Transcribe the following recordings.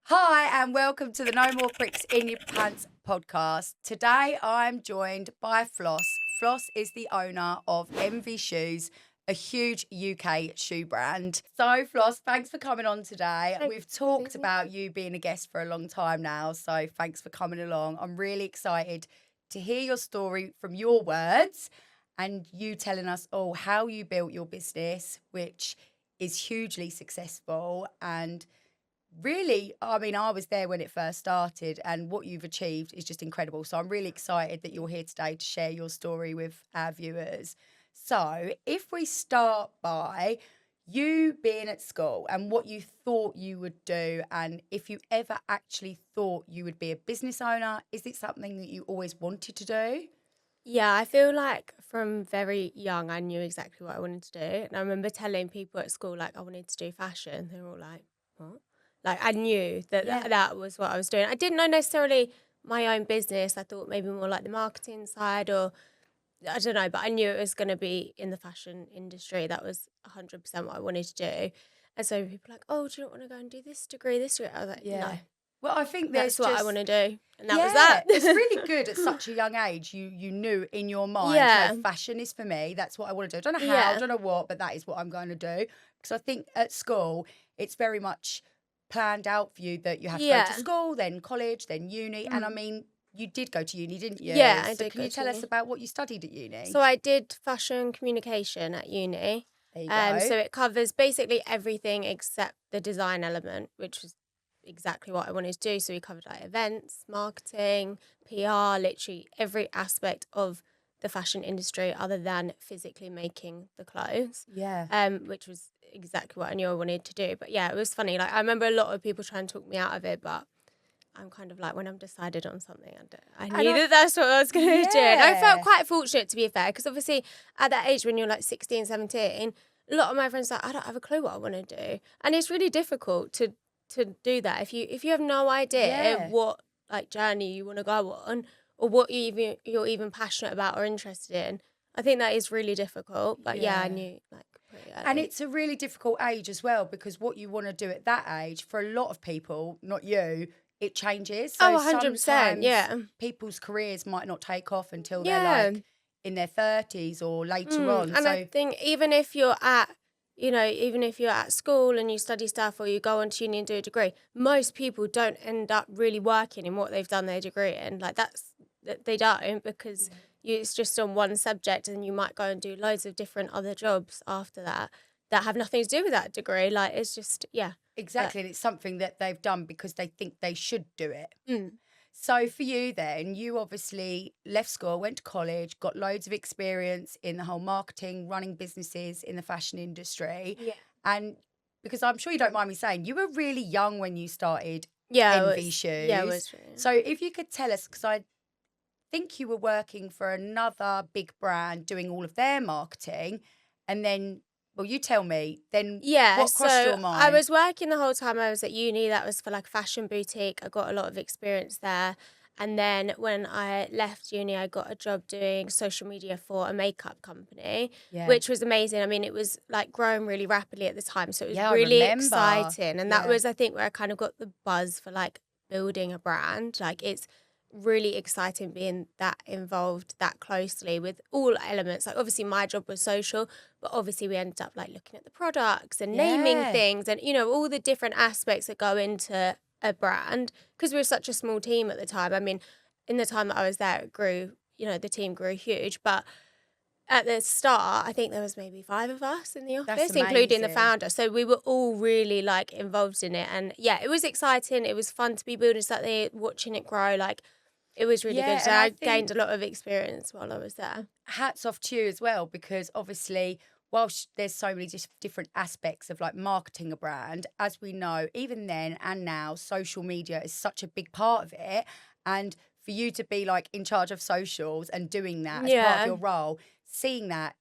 Hi, and welcome to the No More Pricks in Your Pants podcast. Today, I'm joined by Floss. Floss is the owner of MV Shoes, a huge UK shoe brand. So, Floss, thanks for coming on today. We've talked about you being a guest for a long time now, so thanks for coming along. I'm really excited to hear your story from your words and you telling us all how you built your business, which is hugely successful. And really, I mean, I was there when it first started, and what you've achieved is just incredible. So I'm really excited that you're here today to share your story with our viewers. So if we start by you being at school and what you thought you would do, and if you ever actually thought you would be a business owner, is it something that you always wanted to do? Yeah, I feel like from very young, I knew exactly what I wanted to do. And I remember telling people at school, like, I wanted to do fashion. They were all like, what? Like, I knew that Yeah. that was what I was doing. I didn't know necessarily my own business. I thought maybe more like the marketing side or I don't know, but I knew it was going to be in the fashion industry. That was 100% what I wanted to do. And so people were like, oh, do you not want to go and do this degree, this degree? I was like, no, Yeah. Well, I think there's that's what I just want to do. And that was that. it's really good at such a young age. You knew in your mind, Yeah. no, fashion is for me. That's what I want to do. I don't know how, I Yeah. don't know what, but that is what I'm going to do. Because I think at school, it's very much planned out for you that you have to go to Yeah. school, then college, then uni. And I Mm. mean, you did go to uni, didn't you? Yeah, I So did can go you to tell us uni. about what you studied at uni? So I did fashion communication at uni. There you go. So it covers basically everything except the design element, which was exactly what I wanted to do. So we covered like events, marketing, PR, literally every aspect of the fashion industry other than physically making the clothes. Yeah. Which was exactly what I knew I wanted to do. But yeah, it was funny. Like I remember a lot of people trying to talk me out of it, but I'm kind of like, when I'm decided on something, I knew that that's what I was going to do. And I felt Yeah. quite fortunate, to be fair, because obviously at that age when you're like 16, 17, a lot of my friends are like, I don't have a clue what I want to do. And it's really difficult to do that. If you have no idea Yeah. what like journey you want to go on or what you're even passionate about or interested in, I think that is really difficult. But yeah, I Yeah. knew like pretty And early. it's a really difficult age as well, because what you want to do at that age, for a lot of people, not you, it changes. So 100%, sometimes yeah. people's careers might not take off until they're Yeah. like in their 30s or later on. And I So think even if you're at, even if you're at school and you study stuff or you go on to uni and do a degree, most people don't end up really working in what they've done their degree in. Like they don't because it's just on one subject and you might go and do loads of different other jobs after that have nothing to do with that degree. Like it's just, yeah. exactly, and it's something that they've done because they think they should do it. Mm. So for you then, you obviously left school, went to college, got loads of experience in the whole marketing, running businesses in the fashion industry. Yeah. And because I'm sure you don't mind me saying, you were really young when you started Yeah, MV Shoes. yeah, it was true. So if you could tell us, because I think you were working for another big brand doing all of their marketing, and then, well, you tell me, then Yeah, what crossed your so mind? I was working the whole time I was at uni. That was for like a fashion boutique. I got a lot of experience there. And then when I left uni, I got a job doing social media for a makeup company, Yeah. which was amazing. I mean, it was like growing really rapidly at the time. So it was Yeah, I really remember. exciting. And that Yeah. was, I think, where I kind of got the buzz for like building a brand. Like it's really exciting being that involved that closely with all elements. Like obviously my job was social, but obviously we ended up like looking at the products and naming Yeah. things and all the different aspects that go into a brand because we were such a small team at the time. I mean, in the time that I was there, it grew, the team grew huge, but at the start, I think there was maybe 5 of us in the That's office, including the amazing. founder. So we were all really like involved in it. And yeah, it was exciting. It was fun to be building something, watching it grow. Like it was really Yeah, good. So and I I gained a think lot of experience while I was there. hats off to you as well, because obviously, whilst there's so many different aspects of like marketing a brand, as we know, even then and now, social media is such a big part of it. And for you to be like in charge of socials and doing that as part of Yeah. your role, seeing that,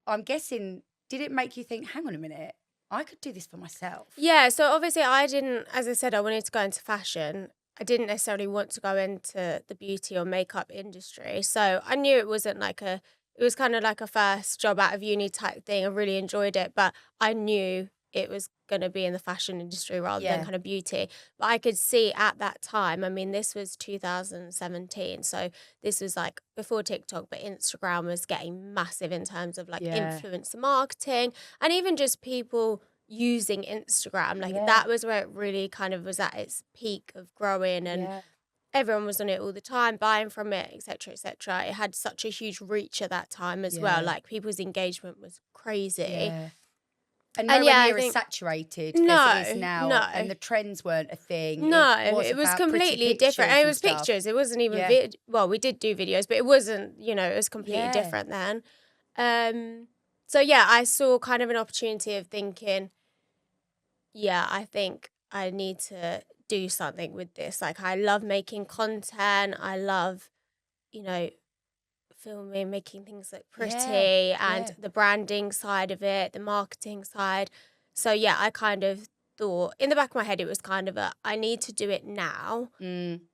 I'm guessing, did it make you think, hang on a minute, I could do this for myself? Yeah. So obviously I didn't, as I said, I wanted to go into fashion. I didn't necessarily want to go into the beauty or makeup industry. So I knew it wasn't like it was kind of like a first job out of uni type thing. I really enjoyed it, but I knew it was going to be in the fashion industry rather Yeah. than kind of beauty. But I could see at that time, I mean, this was 2017. So this was like before TikTok, but Instagram was getting massive in terms of like Yeah. influencer marketing and even just people using Instagram. Like Yeah. that was where it really kind of was at its peak of growing, and Yeah. everyone was on it all the time, buying from it, etc., etc. It had such a huge reach at that time as well. Yeah. Like people's engagement was crazy. Yeah. And And nowhere yeah, I near as think- saturated No, as it is now. no. And the trends weren't a thing. No, it was it was about pretty completely different. And it pictures was and stuff. pictures. It wasn't even Yeah. well, we did do videos, but it wasn't, it was completely Yeah. different then. So yeah, I saw kind of an opportunity of thinking, yeah, I think I need to do something with this. Like I love making content. I love, filming, making things look pretty, and yeah. the branding side of it, the marketing side. So yeah, I kind of thought in the back of my head, it was kind of I need to do it now,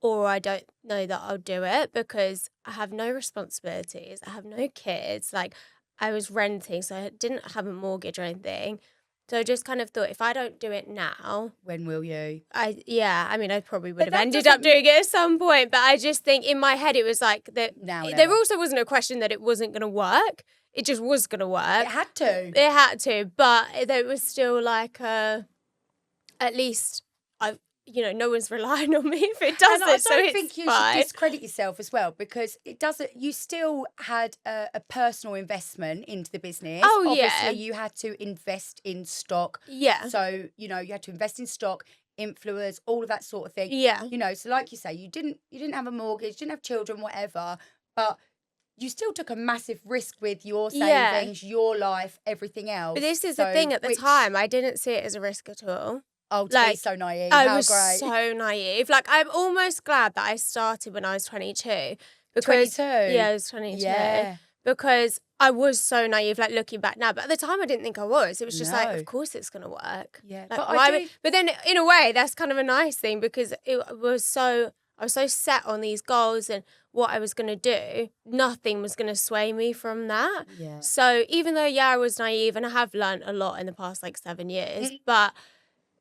or I don't know that I'll do it because I have no responsibilities. I have no kids. Like I was renting, so I didn't have a mortgage or anything. So I just kind of thought, if I don't do it now, When will you? I probably would But have that ended up doesn't- doing it at some point. But I just think in my head, it was like that. Now and There ever. also wasn't a question that it wasn't going to work. It just was going to work. It had to. It had to, but there was still like at least no one's relying on me if it doesn't. And I so don't it's think you fine. should discredit yourself as well, because it doesn't. You still had a personal investment into the business. Oh, yeah. Obviously, you had to invest in stock. Yeah. So you had to invest in stock, influencers, all of that sort of thing. Yeah. So like you say, you didn't have a mortgage, didn't have children, whatever, but you still took a massive risk with your Yeah. savings, your life, everything else. But this is the thing. At the time, I didn't see it as a risk at all. Oh, to be like, so naive. I How was great. so naive. Like, I'm almost glad that I started when I was 22. Because, 22? Yeah, I was 22. Yeah. Because I was so naive, like, looking back now. But at the time, I didn't think I was. It was just like, No. of course it's going to work. Yeah. Like, But why I would- do... But then, in a way, that's kind of a nice thing because I was so set on these goals and what I was going to do. Nothing was going to sway me from that. Yeah. So even though, I was naive and I have learned a lot in the past, 7 years, but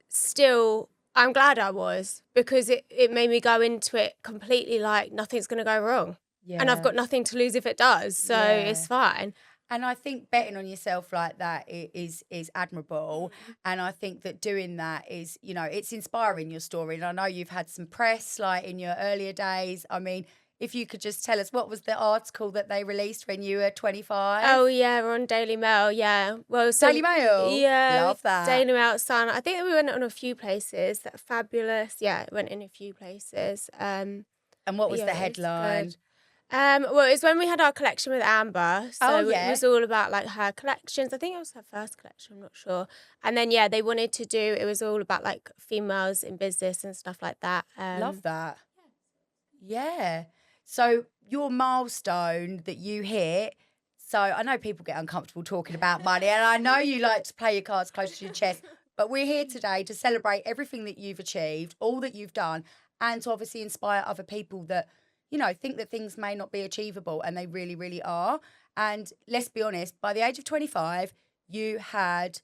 still... I'm glad I was, because it made me go into it completely like nothing's going to go wrong. Yeah. And I've got nothing to lose if it does. So it's fine. And I think betting on yourself like that is admirable. And I think that doing that is, it's inspiring, your story. And I know you've had some press in your earlier days. I mean, if you could just tell us, what was the article that they released when you were 25? Oh, yeah, we're on Daily Mail, yeah. Well, so, Daily Mail? Yeah. Love that. Daily Mail, Sun. I think that we went on a few places. That Fabulous. Yeah, it went in a few places. And what was the it headline? good. Well, it's when we had our collection with Amber. So yeah. it was all about her collections. I think it was her first collection, I'm not sure. And then, they wanted to do, it was all about females in business and stuff like that. Love that. Yeah. So your milestone that you hit, so I know people get uncomfortable talking about money, and I know you like to play your cards close to your chest, but we're here today to celebrate everything that you've achieved, all that you've done, and to obviously inspire other people that, think that things may not be achievable, and they really, really are. And let's be honest, by the age of 25, you had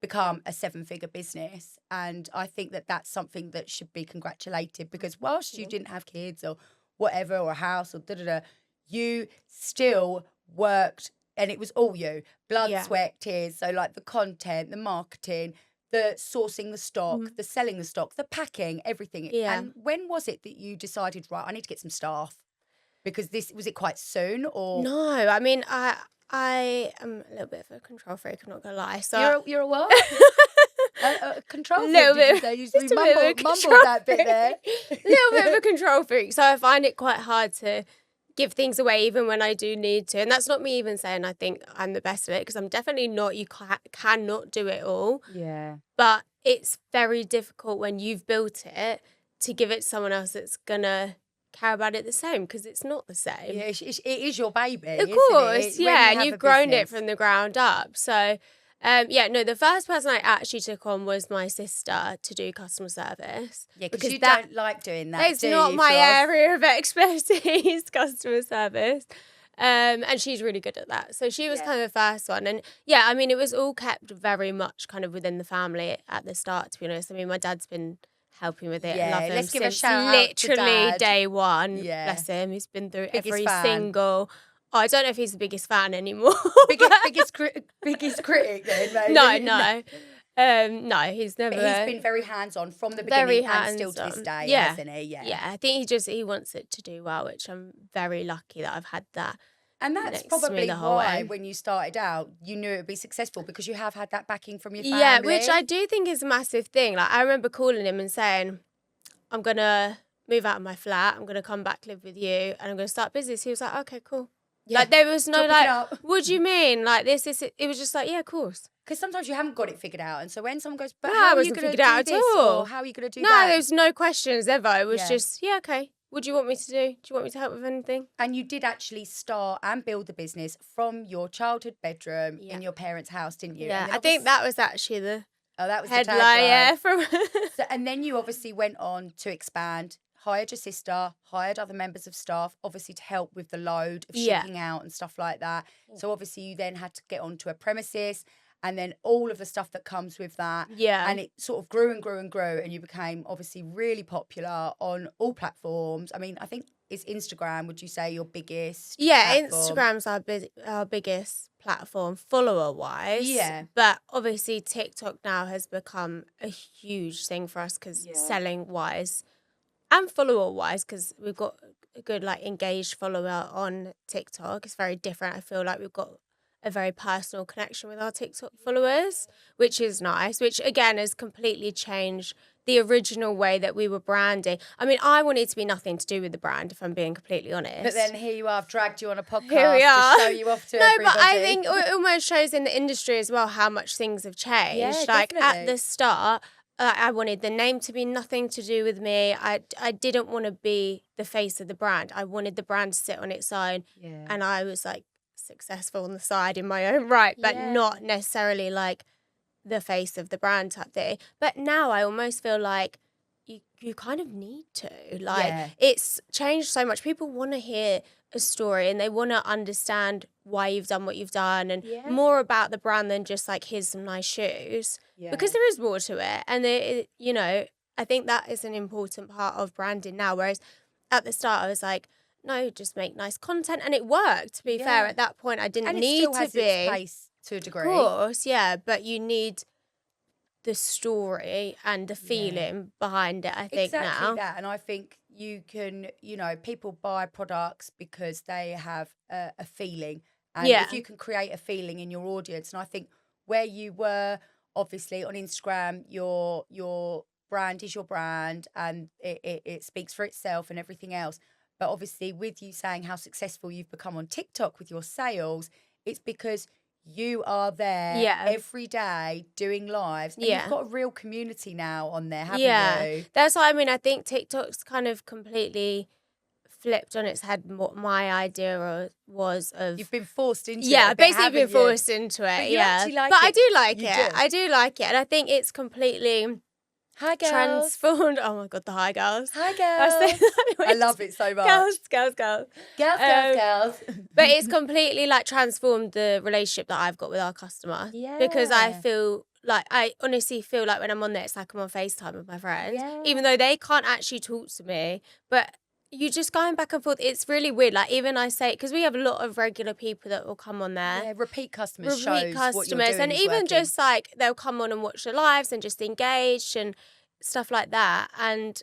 become a 7-figure business. And I think that that's something that should be congratulated, because whilst you didn't have kids or whatever, or a house, or you still worked, and it was all you. Blood, sweat, tears. So the content, the marketing, the sourcing the stock, the selling the stock, the packing, everything. Yeah. And when was it that you decided, right, I need to get some staff? Because was it quite soon, or? No, I mean, I am a little bit of a control freak, I'm not going to lie. So You're a what? a control freak, little did you bit, say? You just a bit of a mumbled control that bit there. little bit of a control freak. So I find it quite hard to give things away even when I do need to. And that's not me even saying I think I'm the best at it, because I'm definitely not. You cannot do it all. Yeah. But it's very difficult when you've built it to give it to someone else that's going to care about it the same, because it's not the same. Yeah, it is your baby, Of isn't course, it? yeah, and you've grown it from the ground up. So, the first person I actually took on was my sister to do customer service. Yeah, because you don't like doing that, It's do not you, my Floss? area of expertise, customer service. And she's really good at that. So she was kind of the first one. And yeah, I mean, it was all kept very much kind of within the family at the start, to be honest. I mean, my dad's been helping with it. Yeah, Love him let's give a since shout out to literally Dad. day one. Yeah. Bless him. He's been through Biggest every fan. single. Oh, I don't know if he's the biggest fan anymore. biggest critic then, maybe. No, he's never. But he's been very hands-on from the beginning and still to this day, hasn't he? Yeah, I think he wants it to do well, which I'm very lucky that I've had that. And that's probably why when you started out, you knew it would be successful because you have had that backing from your family. Yeah, which I do think is a massive thing. Like, I remember calling him and saying, I'm going to move out of my flat, I'm going to come back, live with you, and I'm going to start business. He was like, okay, cool. Yeah. Like, there was no, what do you mean? Like, this, it was just like, yeah, of course. Because sometimes you haven't got it figured out. And so when someone goes, but no, how are you going to do this? Or how are you going to do that? No, there's no questions ever. It was just, yeah, okay. What do you want me to do? Do you want me to help with anything? And you did actually start and build the business from your childhood bedroom in your parents' house, didn't you? Yeah, I think that was actually the headline. From and then you obviously went on to expand, hired your sister, hired other members of staff, obviously to help with the load of shipping out and stuff like that. So obviously you then had to get onto a premises and then all of the stuff that comes with that. Yeah. And it sort of grew and grew and grew and you became obviously really popular on all platforms. I mean, I think is Instagram, would you say, your biggest platform? Instagram's our biggest platform follower-wise. Yeah. But obviously TikTok now has become a huge thing for us because selling-wise and follower-wise, because we've got a good, like, engaged follower on TikTok. It's very different. I feel like we've got a very personal connection with our TikTok followers, which is nice, which again has completely changed the original way that we were branding. I mean, I wanted to be nothing to do with the brand, if I'm being completely honest. But then here you are, I've dragged you on a podcast here we are. to show you off to everybody. No, but I think it almost shows in the industry as well how much things have changed. Yeah, like definitely. At the start, I wanted the name to be nothing to do with me. I didn't want to be the face of the brand. I wanted the brand to sit on its own. Yeah. And I was like successful on the side in my own right, but not necessarily like the face of the brand type thing. But now I almost feel like you kind of need to. Like it's changed so much. People want to hear a story and they want to understand why you've done what you've done and more about the brand than just like, here's some nice shoes. Because there is more to it. And you know, I think that is an important part of branding now. Whereas at the start I was like, no, just make nice content, and it worked. To be fair, at that point, I didn't need to be. Its place to a degree, of course, yeah. But you need the story and the feeling behind it. I think exactly that, and I think you can, you know, people buy products because they have a feeling, and if you can create a feeling in your audience, and I think where you were, obviously on Instagram, your brand is your brand, and it speaks for itself and everything else. But obviously with you saying how successful you've become on TikTok with your sales, it's because you are there every day doing lives. And you've got a real community now on there, haven't you? That's what I mean. I think TikTok's kind of completely flipped on its head what my idea was of... You've been forced into it. Yeah, I've basically been forced into it. But you actually like it. But I do like it. I do like it. And I think it's completely... Hi, girls. Transformed. Oh my God, the hi, girls. Hi, girls. I love it so much. Girls. Girls. But it's completely like transformed the relationship that I've got with our customer. Yeah. Because I honestly feel like when I'm on there, it's like I'm on FaceTime with my friends. Yeah. Even though they can't actually talk to me. But you just going back and forth. It's really weird. Like even I say, because we have a lot of regular people that will come on there. Yeah, repeat customers shows what you're doing and is even working. just like they'll come on and watch the lives and just engage and stuff like that. And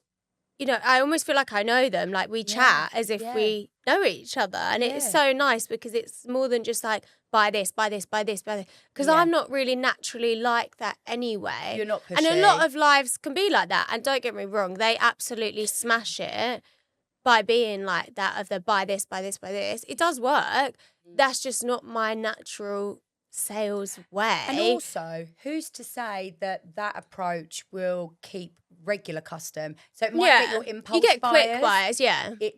you know, I almost feel like I know them. Like we chat as if we know each other, and it's so nice because it's more than just like buy this, buy this, buy this, buy this. Because I'm not really naturally like that anyway. You're not pushy. And a lot of lives can be like that. And don't get me wrong, they absolutely smash it. By being like that of the buy this, buy this, buy this. It does work. That's just not my natural sales way. And also, who's to say that approach will keep regular custom? So it might get your impulse you get buyers, quick buyers,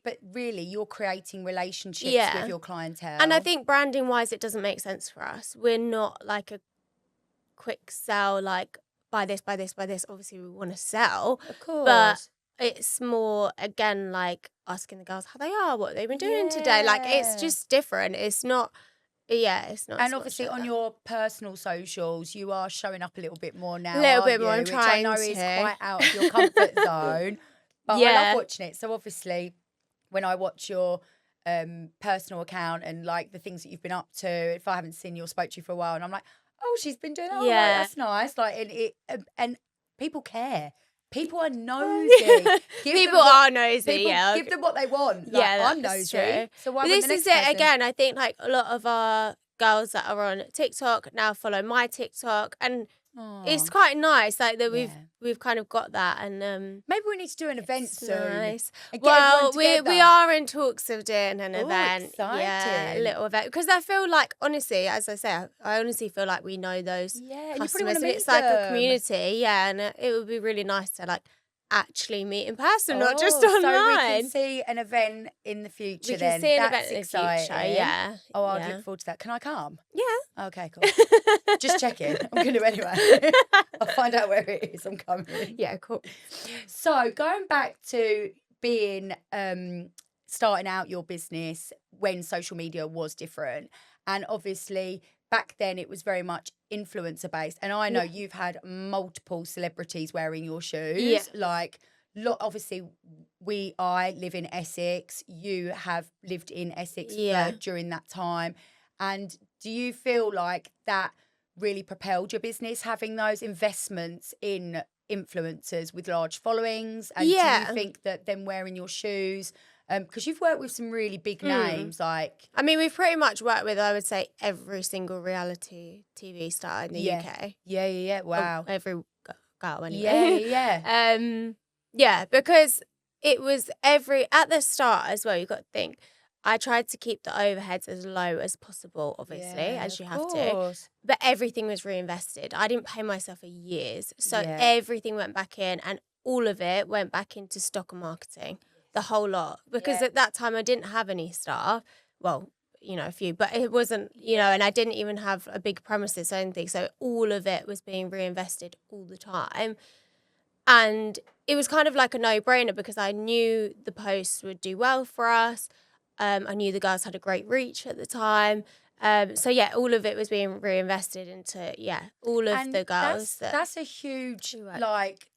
but really you're creating relationships with your clientele. And I think branding wise, it doesn't make sense for us. We're not like a quick sell, like buy this, buy this, buy this. Obviously we want to sell. Of course. But it's more, again, like asking the girls how they are, what they've been doing today. Like, it's just different. It's not, it's not. And obviously on your personal socials, you are showing up a little bit more now, a little aren't bit more. you? I'm Which trying I know to. is quite out of your comfort zone. But I love watching it. So obviously, when I watch your personal account and like the things that you've been up to, if I haven't seen you or spoke to you for a while, and I'm like, oh, she's been doing, oh, right, that's nice. Like, and people care. People are nosy. People are nosy. Give them what they want. Like, I'm nosy. True. So why but would this the is next it person? again. I think like a lot of our girls that are on TikTok now follow my TikTok, and it's quite nice. Like that we've kind of got that, and maybe we need to do an event soon. Nice. And get well, we are in talks of doing an event. Exciting. Yeah, a little event, because I feel like, honestly, as I say, I honestly feel like we know those customers, and it's like a community. And it would be really nice to like actually meet in person, not just online. So we can see an event in the future. We can see an event in the exciting. future. Yeah. Oh, I'd look forward to that. Can I come? Yeah. Okay, cool. Just checking. I'm going to anyway. I'll find out where it is. I'm coming. Yeah, cool. So going back to being starting out your business when social media was different, and obviously back then it was very much influencer based, and I know you've had multiple celebrities wearing your shoes. Like, obviously I live in Essex. You have lived in Essex during that time, and do you feel like that really propelled your business, having those investments in influencers with large followings? And do you think that them wearing your shoes, because you've worked with some really big names, like, I mean, we've pretty much worked with, I would say, every single reality TV star in the UK. Yeah. Wow. Every girl, anyway. Yeah. Because it was at the start as well, you've got to think, I tried to keep the overheads as low as possible, obviously, as you have to. But everything was reinvested. I didn't pay myself for years. So everything went back in, and all of it went back into stock and marketing. The whole lot. Because at that time I didn't have any staff. Well, a few, but it wasn't, and I didn't even have a big premises or anything. So all of it was being reinvested all the time. And it was kind of like a no-brainer, because I knew the posts would do well for us. I knew the girls had a great reach at the time. So all of it was being reinvested into, all of the girls. That's a huge,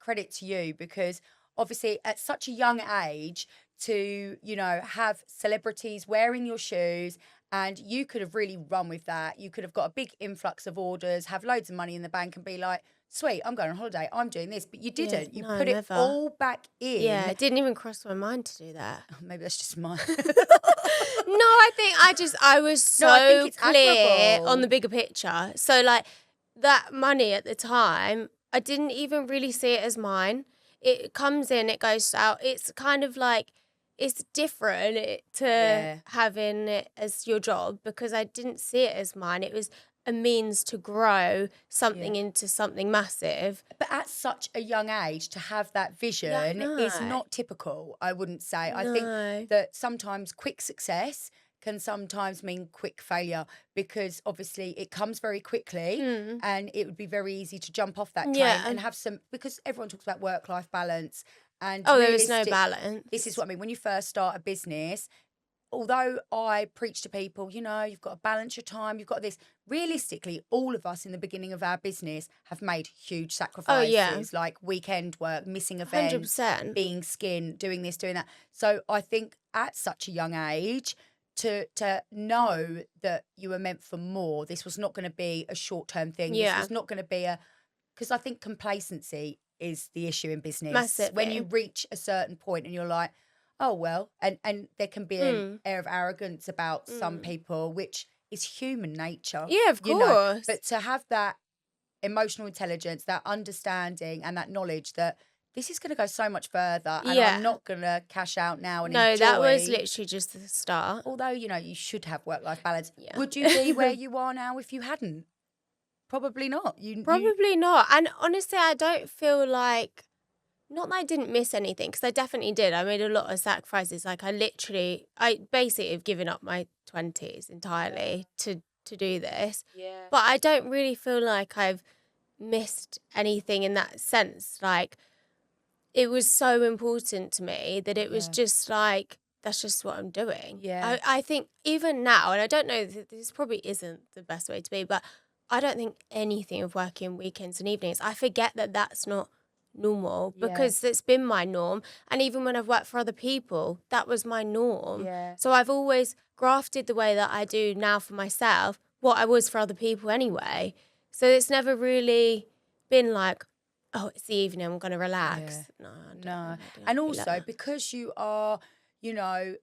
credit to you, because obviously at such a young age to, have celebrities wearing your shoes, and you could have really run with that. You could have got a big influx of orders, have loads of money in the bank, and be like, sweet, I'm going on holiday, I'm doing this. But you didn't. You put it all back in. Yeah, it didn't even cross my mind to do that. Oh, maybe that's just mine. No, I was so clear on the bigger picture. So like that money at the time, I didn't even really see it as mine. It comes in, it goes out. It's kind of like, it's different to having it as your job, because I didn't see it as mine. It was a means to grow something into something massive. But at such a young age to have that vision is not typical, I wouldn't say. I think that sometimes quick success can sometimes mean quick failure, because obviously it comes very quickly and it would be very easy to jump off that train and have some, because everyone talks about work-life balance. And there is no balance. This is what I mean. When you first start a business, although I preach to people, you've got to balance your time, you've got this. Realistically, all of us in the beginning of our business have made huge sacrifices, like weekend work, missing events, 100%. being skin, doing this, doing that. So I think at such a young age, to know that you were meant for more, this was not going to be a short-term thing. This was not going to be because I think complacency is the issue in business. Massively. When you reach a certain point and you're like, oh, well, and there can be an air of arrogance about some people, which is human nature. Yeah, of course. But to have that emotional intelligence, that understanding and that knowledge that this is going to go so much further and I'm not going to cash out now and enjoy. That was literally just the start. Although, you should have work-life balance. Yeah. Would you be where you are now if you hadn't? Probably not. Probably not. And honestly, I don't feel like, not that I didn't miss anything, because I definitely did. I made a lot of sacrifices. Like I basically have given up my 20s entirely to do this. Yeah. But I don't really feel like I've missed anything in that sense. Like, it was so important to me that it was Yeah. just like, that's just what I'm doing. Yeah. I think even now, and I don't know, this probably isn't the best way to be, but I don't think anything of working weekends and evenings. I forget that that's not normal Yeah. because it's been my norm. And even when I've worked for other people, that was my norm. Yeah. So I've always grafted the way that I do now for myself, what I was for other people anyway. So it's never really been like, oh, it's the evening, I'm going to relax. Yeah. No, I don't No. think I do And feel like also that. because you are, you know,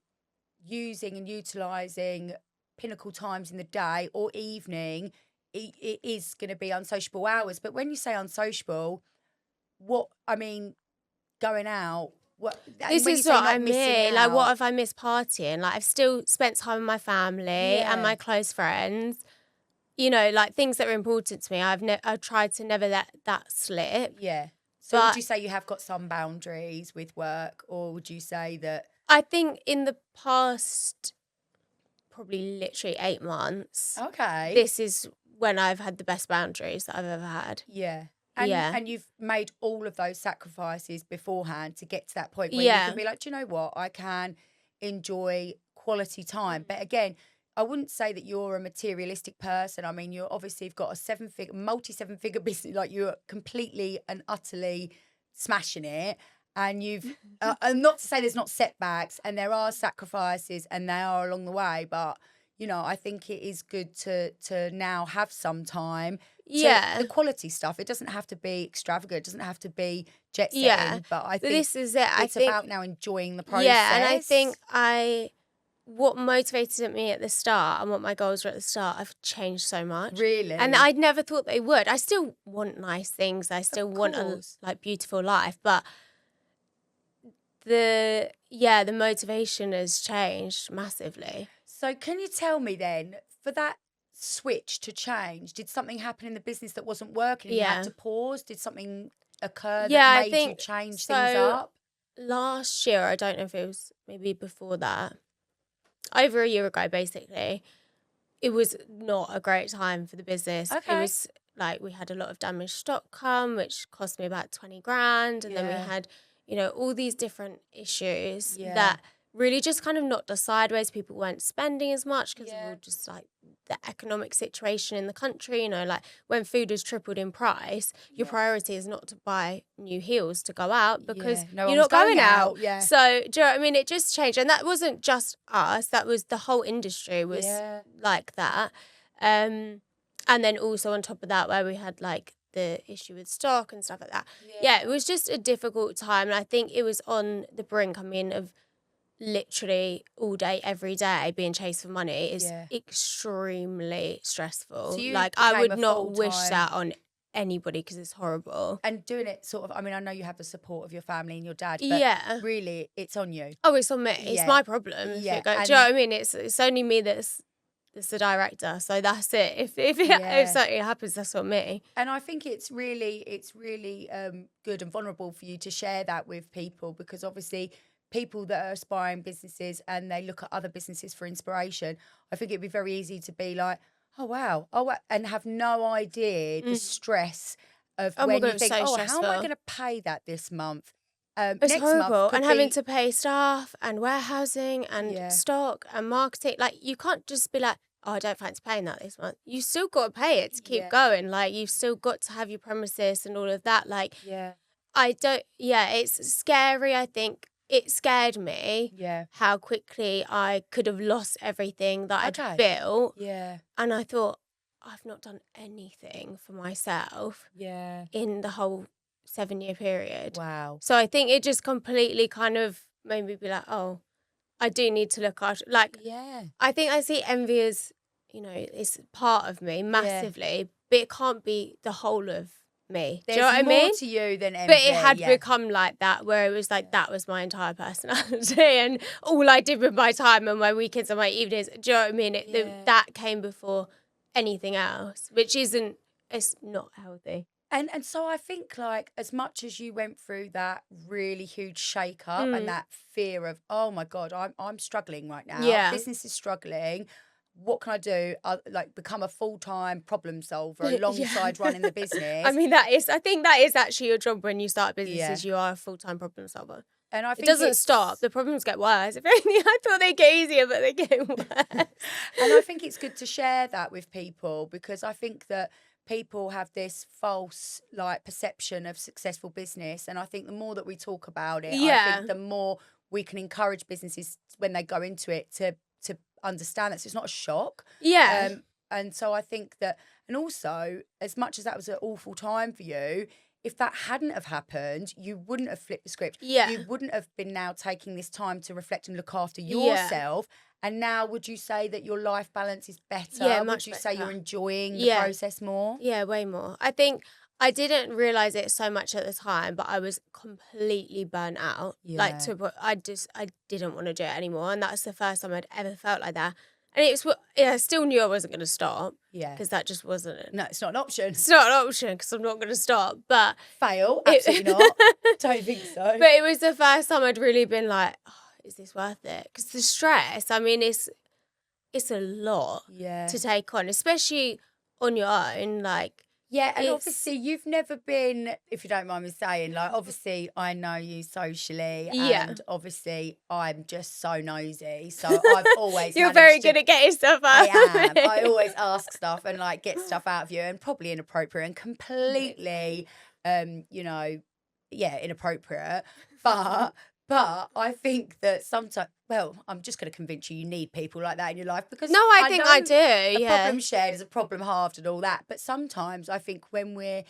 using and utilising pinnacle times in the day or evening, it is going to be unsociable hours. But when you say unsociable, what I mean, going out, what, and This when you is say what I not missing mean. Like, what out, if I miss partying? Like, I've still spent time with my family and yeah, my close friends. You know, like things that are important to me. I've tried to never let that slip. yeah. So would But you say you have got some boundaries with work, or would you say that? I think in the past, probably literally 8 months, Okay, this is when I've had the best boundaries that I've ever had. yeah. Yeah. And you've made all of those sacrifices beforehand to get to that point where you can Yeah. be like, do you know what? I can enjoy quality time. Mm. But again, I wouldn't say that you're a materialistic person. I mean, you're obviously you've got a multi seven figure business, like you're completely and utterly smashing it. And you've, and not to say there's not setbacks and there are sacrifices and they are along the way, but you know, I think it is good to now have some time to the Yeah. quality stuff. It doesn't have to be extravagant. It doesn't have to be jet Yeah. setting. But I But think this is it. I it's think, about now enjoying the yeah. And I think process. what motivated me at the start and what my goals were at the start have changed so much. And Really, I'd never thought they would. I still want nice things. I still of want a course. like beautiful life, but the motivation has changed massively. So can you tell me then, for that switch to change, did something happen in the business that wasn't working and you had Yeah. to pause? Did something occur that Yeah, I made you think change things so. up? Last year, I don't know if it was maybe before that, over a year ago, basically, it was not a great time for the business. It Okay. was like we had a lot of damaged stock come, which cost me about 20 grand. And then we Yeah. had, all these different issues Yeah. that really just kind of knocked us sideways. People weren't spending as much because of Yeah. all just like the economic situation in the country. Like when food has tripled in price, your Yeah. priority is not to buy new heels to go out because Yeah. No you're one was not going going out. out. Yeah. So, do you know what I mean? It just changed. And that wasn't just us, that was the whole industry was Yeah. like that. And then also on top of that, where we had like the issue with stock and stuff like that. Yeah, it was just a difficult time. And I think it was on the brink, of literally all day, every day being chased for money is Yeah. extremely stressful. So you Like, I became would a not wish full-time that on anybody because it's horrible. and doing it sort of, I mean, I know you have the support of your family and your dad, but Yeah. really it's on you. Oh, it's on me. It's Yeah. my problem. If Yeah, it goes, do and you know what I mean? It's only me that's the director. So that's it. If Yeah. something happens, that's on me. And I think it's really good and vulnerable for you to share that with people because obviously people that are aspiring businesses and they look at other businesses for inspiration, I think it'd be very easy to be like, oh wow, and have no idea the stress of Oh my when God, you it was think, so oh, how am I stressful. going to pay that this month? It's Next month horrible. could And having be, to pay staff and warehousing and yeah, stock and marketing. Like, you can't just be like, oh, I don't fancy paying that this month. You still got to pay it to keep yeah, going. Like, you've still got to have your premises and all of that. Like, yeah, it's scary. I think it scared me yeah, how quickly I could have lost everything that I'd okay, built. yeah, And I thought, I've not done anything for myself yeah, in the whole 7-year period. wow, So I think it just completely kind of made me be like, oh, I do need to look after. Like, yeah, I think I see envy as, it's part of me massively, but it can't be the whole of me. Do you know There's what I more mean? to you than But it envy, had yeah. become like that, where it was like that was my entire personality, and all I did with my time and my weekends and my evenings. Do you know what I mean? Yeah. That came before anything else, which it's not healthy. And so I think like as much as you went through that really huge shake up and that fear of, oh my God, I'm struggling right now. Yeah. Business is struggling. what can I do? Like become a full-time problem solver alongside running the business. I mean, I think that is actually your job when you start businesses. You are a full-time problem solver. And I it think doesn't stop. The problems get worse. If anything, I thought they get easier, but they get worse. And I think it's good to share that with people, because I think that people have this false like perception of successful business. And I think the more that we talk about it, I think the more we can encourage businesses when they go into it to understand that so it's not a shock. And so I think that, and also, as much as that was an awful time for you, if that hadn't have happened, you wouldn't have flipped the script. You wouldn't have been now taking this time to reflect and look after yourself. And now, would you say that your life balance is better? Yeah, would you say you're enjoying the process more? Yeah, way more. I think I didn't realise it so much at the time, but I was completely burnt out. Like, I didn't want to do it anymore. And that's the first time I'd ever felt like that. And I still knew I wasn't going to stop. Yeah. Because that just wasn't. No, it's not an option. It's not an option because I'm not going to stop. But fail? Absolutely not. Don't think so. But it was the first time I'd really been like, oh, is this worth it? Because the stress, I mean, it's a lot to take on, especially on your own. Like, yeah, and obviously you've never been, if you don't mind me saying, like, obviously I know you socially, and obviously I'm just so nosy. So I've always You're very good at getting stuff out. I am. I always ask stuff and like get stuff out of you, and probably inappropriate and completely, inappropriate. But I think that sometimes, well, I'm just going to convince you need people like that in your life, because no, I think I do. A problem shared is a problem halved and all that. But sometimes I think when we're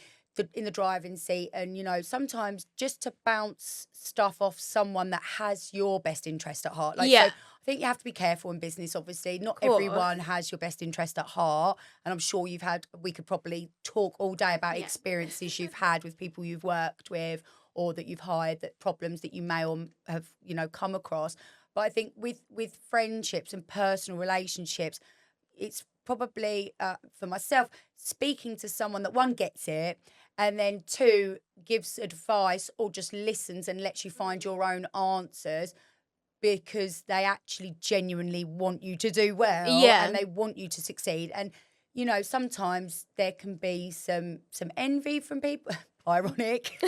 in the driving seat, and sometimes just to bounce stuff off someone that has your best interest at heart. So I think you have to be careful in business. Obviously, not everyone has your best interest at heart, and I'm sure we could probably talk all day about experiences you've had with people you've worked with, or that you've hired, that problems that you may or have, come across. But I think with friendships and personal relationships, it's probably, for myself, speaking to someone that, one, gets it, and then two, gives advice or just listens and lets you find your own answers, because they actually genuinely want you to do well and they want you to succeed. And, sometimes there can be some envy from people. Ironic.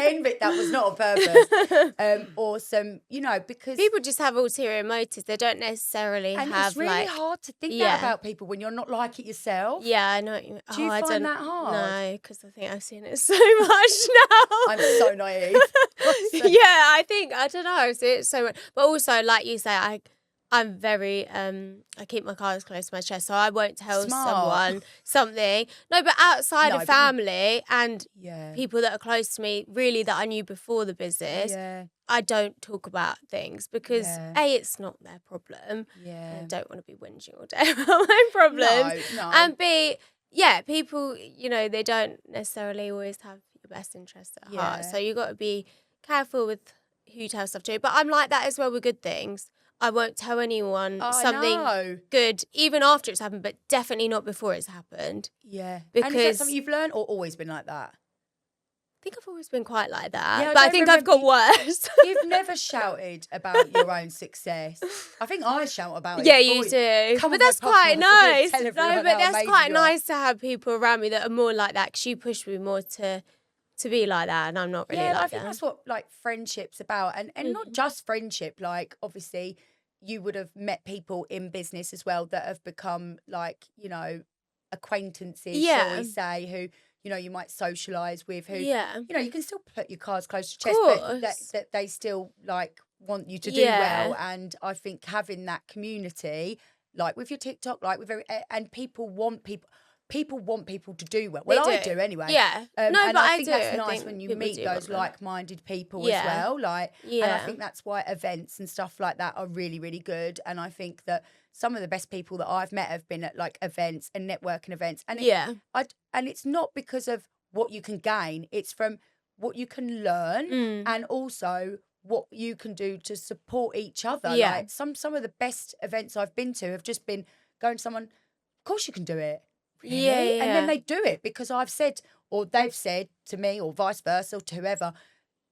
Envy, that was not on purpose. Or some, because people just have ulterior motives. They don't necessarily and have. It's really hard to think that about people when you're not like it yourself. Yeah, I know. Do you find that hard? No, because I think I've seen it so much now. I'm so naive. I think, I don't know, I see it so much. But also, like you say, I'm very, I keep my cards close to my chest, so I won't tell someone something. No, but outside of family and people that are close to me, really that I knew before the business, I don't talk about things because A, it's not their problem. I don't want to be whinging all day about my problems. No. And B, people, they don't necessarily always have your best interests at heart. So you got to be careful with who you tell stuff to. But I'm like that as well with good things. I won't tell anyone something good, even after it's happened, but definitely not before it's happened. Yeah. Because, and is that something you've learned or always been like that? I think I've always been quite like that, but I think I've got worse. You've never shouted about your own success. I think I shout about it. Yeah, you do. But that's quite nice. No, but that's quite nice to have people around me that are more like that, because you push me more to be like that, and I'm not really like that. I think that's what friendship's about, and not just friendship. Like, obviously, you would have met people in business as well that have become acquaintances, shall we say, who you might socialise with, who you can still put your cards close to your chest, but that they still want you to do well. And I think having that community, like with your TikTok, and people want people to do well. Well, I do anyway. Yeah. And I think that's I nice when you meet those like-minded people as well. And I think that's why events and stuff like that are really, really good. And I think that some of the best people that I've met have been at events and networking events. And and it's not because of what you can gain. It's from what you can learn and also what you can do to support each other. Yeah. Like some of the best events I've been to have just been going to someone, of course you can do it. Really? Yeah. And then they do it because I've said, or they've said to me, or vice versa, or to whoever,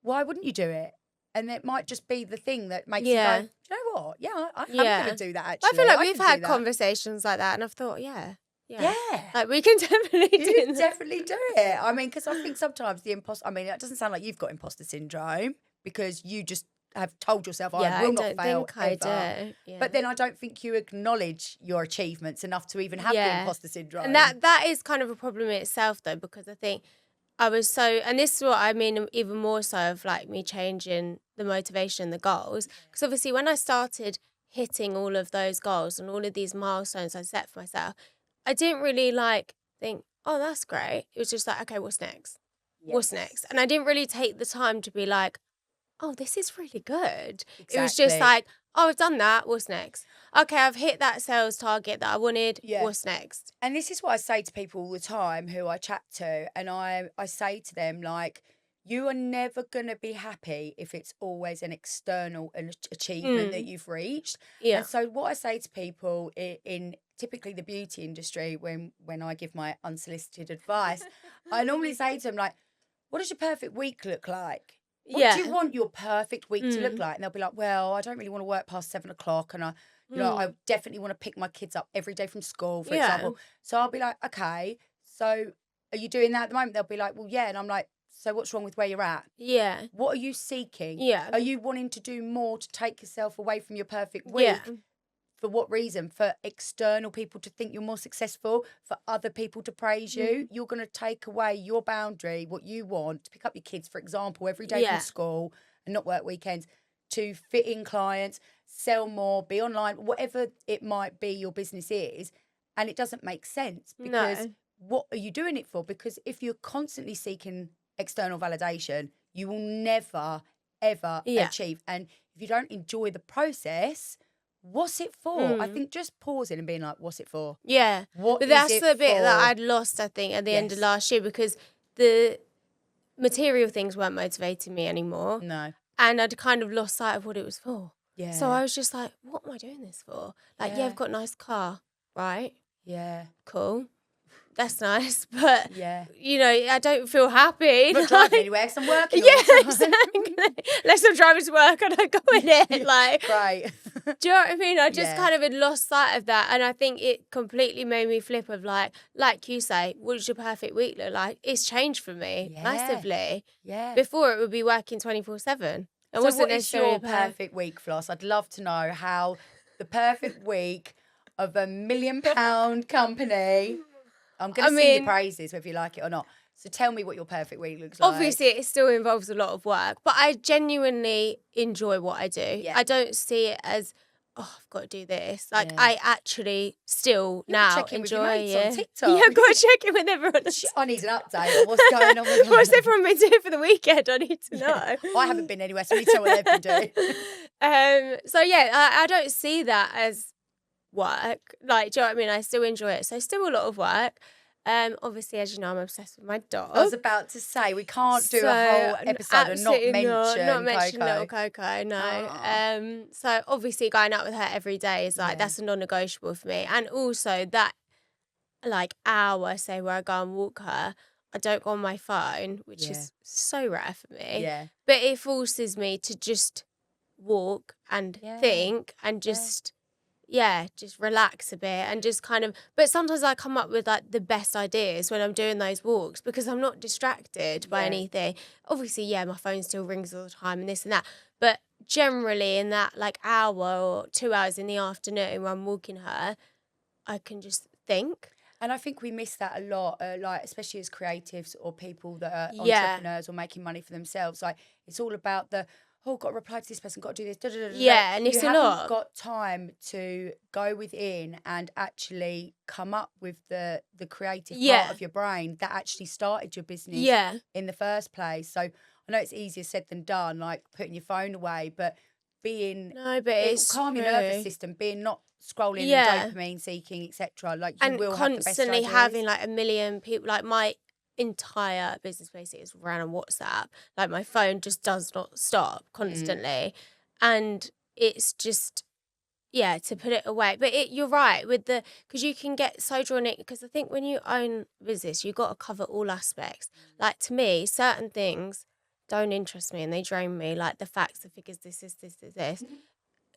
why wouldn't you do it? And it might just be the thing that makes Yeah. you go, do you know what? Yeah, I'm Yeah. going to do that actually. I feel like we've can had do that. conversations like that, and I've thought, yeah. Yeah. Like, we can definitely do You that. definitely do it. I mean, because I think sometimes the imposter, I mean, it doesn't sound like you've got imposter syndrome because you just have told yourself, Yeah, I will I not don't fail think I ever. do. Yeah. But then I don't think you acknowledge your achievements enough to even have the Yeah. imposter syndrome. And that is kind of a problem in itself, though, because I think I was so, and this is what I mean even more so of like me changing the motivation, the goals. Because obviously when I started hitting all of those goals and all of these milestones I set for myself, I didn't really like think, oh, that's great. It was just like, okay, what's next? What's next? And I didn't really take the time to be like, oh, this is really good. It was just Exactly. like, oh, I've done that. What's next? Okay, I've hit that sales target that I wanted. Yeah. What's next? And this is what I say to people all the time who I chat to. And I say to them, like, you are never going to be happy if it's always an external achievement that you've reached. Yeah. And so what I say to people in typically the beauty industry, when I give my unsolicited advice, I normally say to them, like, what does your perfect week look like? What do you want your perfect week to look like? And they'll be like, well, I don't really want to work past 7 o'clock. And I definitely want to pick my kids up every day from school, for example. So I'll be like, okay, so are you doing that at the moment? They'll be like, well, yeah. And I'm like, so what's wrong with where you're at? Yeah. What are you seeking? Yeah. Are you wanting to do more to take yourself away from your perfect week? Yeah. For what reason? For external people to think you're more successful, for other people to praise you. You're going to take away your boundary, what you want, to pick up your kids, for example, every day from school and not work weekends, to fit in clients, sell more, be online, whatever it might be your business is. And it doesn't make sense because what are you doing it for? Because if you're constantly seeking external validation, you will never, ever achieve. And if you don't enjoy the process, what's it for? I think just pausing and being like, what's it for? Yeah. What but is that's it the bit for? that I'd lost, I think, at the end of last year because the material things weren't motivating me anymore. No. And I'd kind of lost sight of what it was for. Yeah. So I was just like, what am I doing this for? Like, yeah, I've got a nice car, right? Yeah. Cool. That's nice. But, Yeah. you know, I don't feel happy. I'm not driving anywhere because I'm working all Yeah, the time. exactly. Unless I'm driving to work and I go in it. Like, Right. do you know what I mean? I just Yeah. kind of had lost sight of that. And I think it completely made me flip of like you say, what does your perfect week look like? It's changed for me massively. Yeah. Before it would be working 24/7. It So wasn't what is necessarily your perfect week, Floss? I'd love to know how the perfect week of £1 million company. I'm going to sing your praises whether you like it or not. So tell me what your perfect week looks like. Obviously, it still involves a lot of work, but I genuinely enjoy what I do. Yeah. I don't see it as, oh, I've got to do this. Like, I actually still now check in with your enjoy mates it. on TikTok. Yeah, I've got to check in with everyone. I need an update on what's going on with What's everyone been doing for the weekend? I need to know. I haven't been anywhere, so I need to know what they've been doing. So yeah, I don't see that as work. Like, do you know what I mean? I still enjoy it. So still a lot of work. Obviously, as you know, I'm obsessed with my dog. I was about to say, we can't do a whole episode and not mention Coco. little Coco, no. So obviously going out with her every day is like, that's a non-negotiable for me. And also that like hour, say, where I go and walk her, I don't go on my phone, which is so rare for me. Yeah. But it forces me to just walk and think and just relax a bit and just kind of, but sometimes I come up with like the best ideas when I'm doing those walks because I'm not distracted by anything. Obviously, my phone still rings all the time and this and that, but generally in that like hour or 2 hours in the afternoon when I'm walking her, I can just think. And I think we miss that a lot, like especially as creatives or people that are entrepreneurs or making money for themselves. Like it's all about the, got to reply to this person, got to do this. And it's a lot. You haven't got time to go within and actually come up with the creative part of your brain that actually started your business in the first place. So I know it's easier said than done, like putting your phone away, but it's calm your nervous system, being not scrolling and dopamine seeking, etc. Like you will have the best constantly ideas. having like a million people, like my entire business basically is ran on WhatsApp. Like my phone just does not stop constantly. And it's just, to put it away. But you're right with because you can get so drawn in, because I think when you own business, you've got to cover all aspects. Like to me, certain things don't interest me and they drain me, like the facts, the figures, this.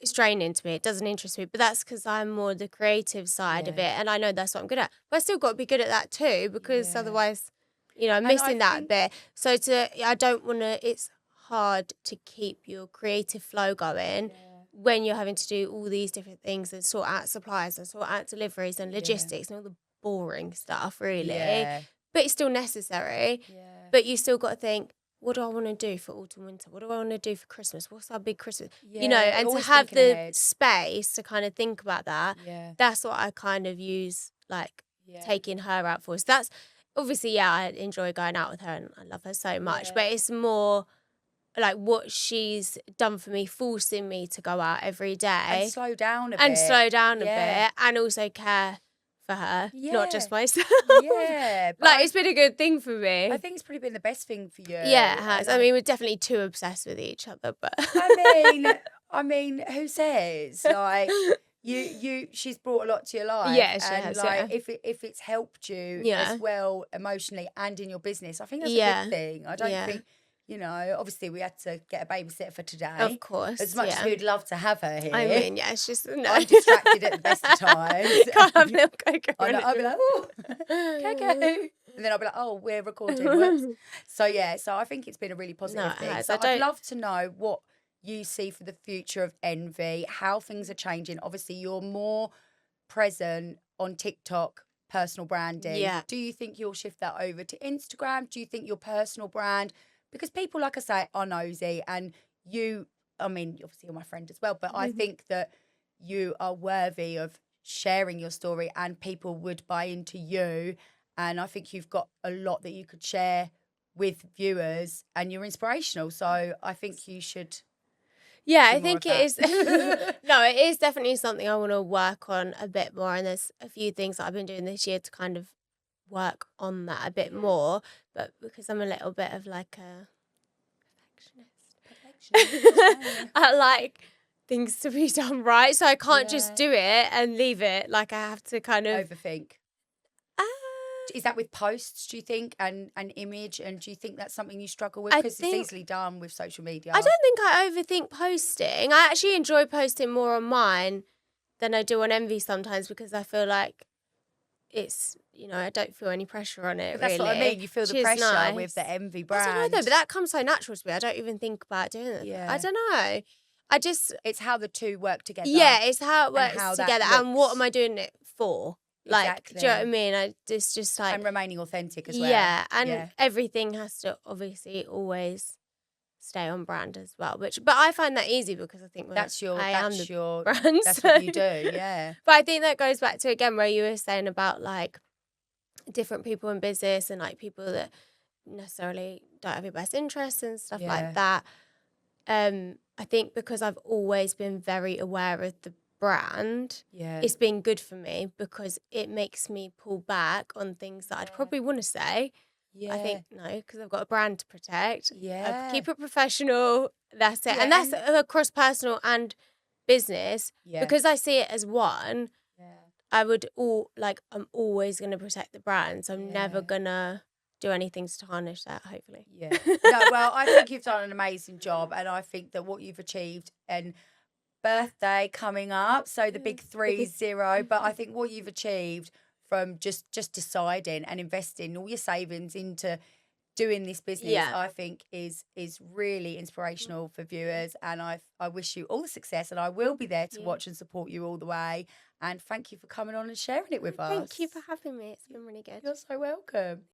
It's draining to me. It doesn't interest me. But that's because I'm more the creative side of it. And I know that's what I'm good at. But I still got to be good at that too, because otherwise, I'm missing that bit. So I don't want to, it's hard to keep your creative flow going when you're having to do all these different things and sort out supplies and sort out deliveries and logistics and all the boring stuff, really. Yeah. But it's still necessary. Yeah. But you still got to think, what do I want to do for autumn, winter? What do I want to do for Christmas? What's our big Christmas? Yeah, and to always have thinking the ahead. space to kind of think about that. Yeah. That's what I kind of use, like taking her out for. So that's obviously, I enjoy going out with her and I love her so much. But it's more like what she's done for me, forcing me to go out every day And slow down a bit, and also care for her, not just myself. Yeah. Like, it's been a good thing for me. I think it's probably been the best thing for you. Yeah, it has. I mean, we're definitely too obsessed with each other, but I mean, who says? Like, she's brought a lot to your life. Yeah, she and has, like if it's helped you as well emotionally and in your business, I think that's a good thing. I don't think, obviously we had to get a babysitter for today. Of course. As much as we'd love to have her here. I mean, it's just I'm distracted at the best of times. Can't have little Coco. I'll be like, oh, Coco. And then I'll be like, oh, we're recording. Whoops. So I think it's been a really positive thing. So I'd love to know what you see for the future of Envy, how things are changing. Obviously, you're more present on TikTok, personal branding. Yeah. Do you think you'll shift that over to Instagram? Do you think your personal brand, because people, like I say, are nosy, and you, I mean, obviously you're my friend as well, but I think that you are worthy of sharing your story and people would buy into you. And I think you've got a lot that you could share with viewers and you're inspirational. So I think you should. Yeah, I think it is. No, it is definitely something I want to work on a bit more. And there's a few things that I've been doing this year to kind of work on that a bit more. But because I'm a little bit of like a perfectionist. I like things to be done right. So I can't just do it and leave it. Like, I have to kind of overthink. Is that with posts, do you think, and image? And do you think that's something you struggle with? Because it's easily done with social media. I don't think I overthink posting. I actually enjoy posting more on mine than I do on Envy sometimes, because I feel like it's, I don't feel any pressure on it. But that's really. What I mean. You feel the pressure with the Envy brand. I don't know though, but that comes so natural to me. I don't even think about doing it. Yeah. I don't know. It's how the two work together. Yeah, it's how it works together. And what am I doing it for? Like, exactly. Do you know what I mean? It's just like... And remaining authentic as well. Yeah, and everything has to obviously always stay on brand as well. But I find that easy because I think I am the brand. That's what you do, yeah. But I think that goes back to, again, where you were saying about, like, different people in business and, like, people that necessarily don't have your best interests and stuff like that. I think because I've always been very aware of the brand, it's been good for me because it makes me pull back on things that I'd probably want to say. I think, no, because I've got a brand to protect. I keep it professional. That's it. And that's across personal and business. Because I see it as one, I'm always going to protect the brand. So I'm never going to do anything to tarnish that, hopefully. Yeah. No, well, I think you've done an amazing job. And I think that what you've achieved, and birthday coming up, so the big 30, but I think what you've achieved from just deciding and investing all your savings into doing this business, I think is really inspirational for viewers. And I wish you all the success, and I will be there to watch and support you all the way. And thank you for coming on and sharing it with us. Thank you for having me. It's been really good. You're so welcome.